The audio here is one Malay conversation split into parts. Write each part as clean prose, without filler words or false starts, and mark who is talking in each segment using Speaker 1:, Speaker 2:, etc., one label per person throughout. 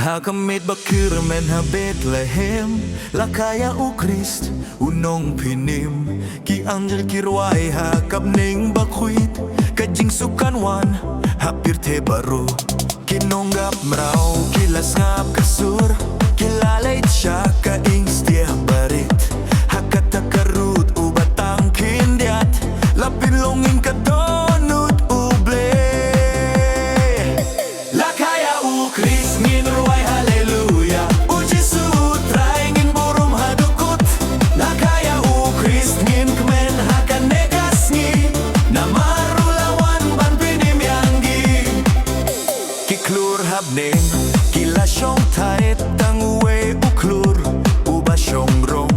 Speaker 1: Hakamit bakir men ha Bethlehem, la Kha Ia U Khrist, unong pinim. Ki anjel kirwai ha kapning bakwit, kajing sukanwan, hapir te baru. Kinonggap mrau, kilas ngap kasur, kilalait siya kaing setia barit. Hakata karut ubatang kindiat, lapin longing kadonut uble. La Kha Ia U Khrist ngin ruai haleluya, uji sutrai ngin burum hadukut. La Kha Ia U Khrist ngin kemen hakan negasngi, namarulawan ban pinim yanggi. Kiklur habneng kila syong tait tang uwe uklur uba syong rong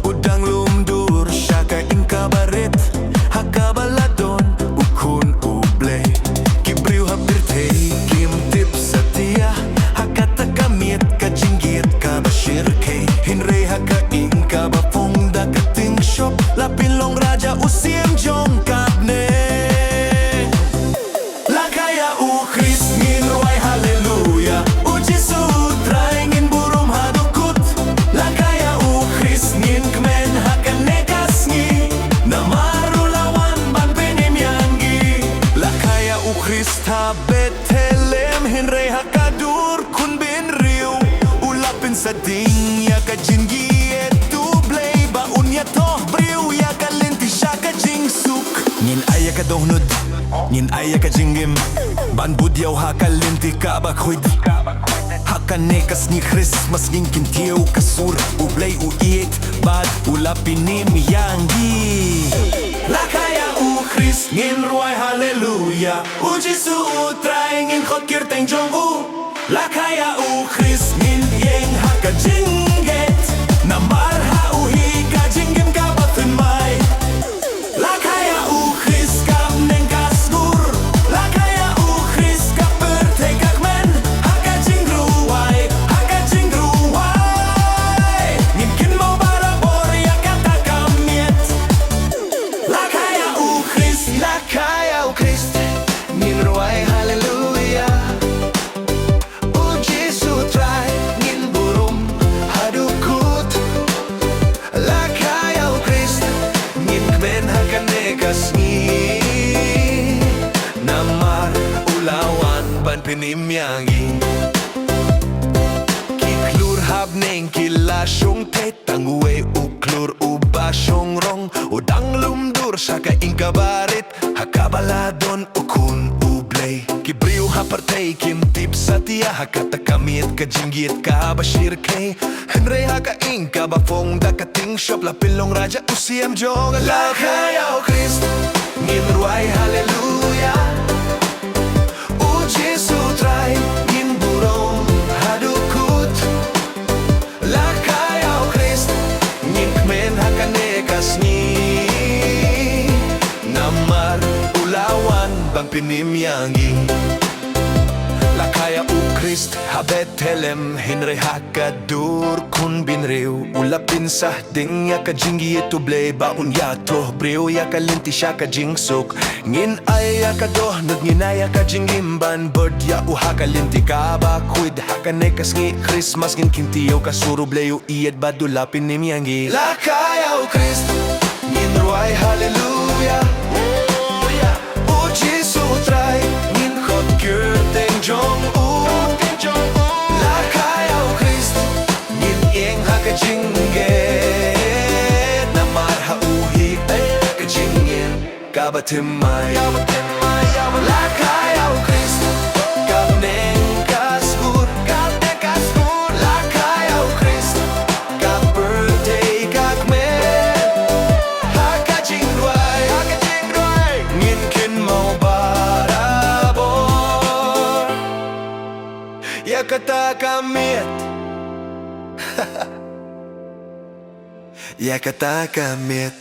Speaker 1: udang lumdur syaka ingka barit hakabaladon ukun uble. Kibriu hapir tei kim tip setia hakata kamit kajinggit kabashir kei hinre haka ingka bafong da kating shop lapin long raja usim jong kabne. La Kha Ia U Khrist ngin ruai haleluya, uji sutrai ngin burum hadukut. La Kha Ia U Khrist ngin kemen hakan negasngi, namarulawan ban pinim yanggi. La Kha Ia U Khrist ha Bethlehem hinre hakadur kun bin riu ulapin sading ya kajingi etu blay baun ya toh briu ya kalinti syaka jingsuk. Ngin aya kadohnud ngin aya kajingim ban budyaw hakalinti kabakhud hakan nekas ni Christmas ngin kintiyaw kasur ublay uiit bad ulapinim yanggi. La Kha Ia U Khrist ngin ruai haleluya, uji suutrai ngin khot kirteng jong u. La Kha Ia U Khrist ngin yeng hakajinget, namar ha uhi kajingim kabatun mai. La Kha Ia U Khrist kap neng kasgur, La Kha Ia U Khrist kap bertekak men hakajing ruai ngin kin mau barabor ya kata kamiet. La Kha Ia U Khrist, La Kha Ia U Khrist ngin ruai haleluya, uji sutrai ngin burum hadukut. La Kha Ia U Khrist ngin kemen hakan negasngi, namar ulawan ban pinim yanggi. Kiklur habneng kila syong tetang uwe uklur uba syong rong udang lumdur syaka ingka barit hakabaladon ukun ublay. Kibriu hapartay kim tip satia hakata kamit kajinggit kabashir kay henre haka ingka bafong da kating shop lapilong raja usiam jong. La Kha Ia U Khrist ngin ruai haleluya, uji sutrai ngin burong hadukut. La Kha Ia U Khrist ngin kemen hakan negasngi, namar ulawan bang pinim yanggi. La Kha Ia U Khrist ha Bethlehem hinre hakadur kun binriu ulapin sah ding ya kajingi etu blay baun ya toh briu ya kalinti syaka jingsuk. Ngin aya kadoh nut ngin aya kajingim ban bird ya u hakalinti kabakwid hakan nekas ngi Christmas ngin kintiyo kasuru blayu iyad badulapin nim yanggi. La Kha Ia U Khrist ngin ruai haleluya, uji sutrai ngin khot kirteng jong u. La Kha Ia U Khrist ngin yeng hakajinget, namar ha uhi kajingin kabatimay. La Kha Ia U Khrist kap neng kaskur, La Kha Ia U Khrist kap birthday kak men hakajing ruai ngin kin mau barabor ya kata kamit ya kata kamit.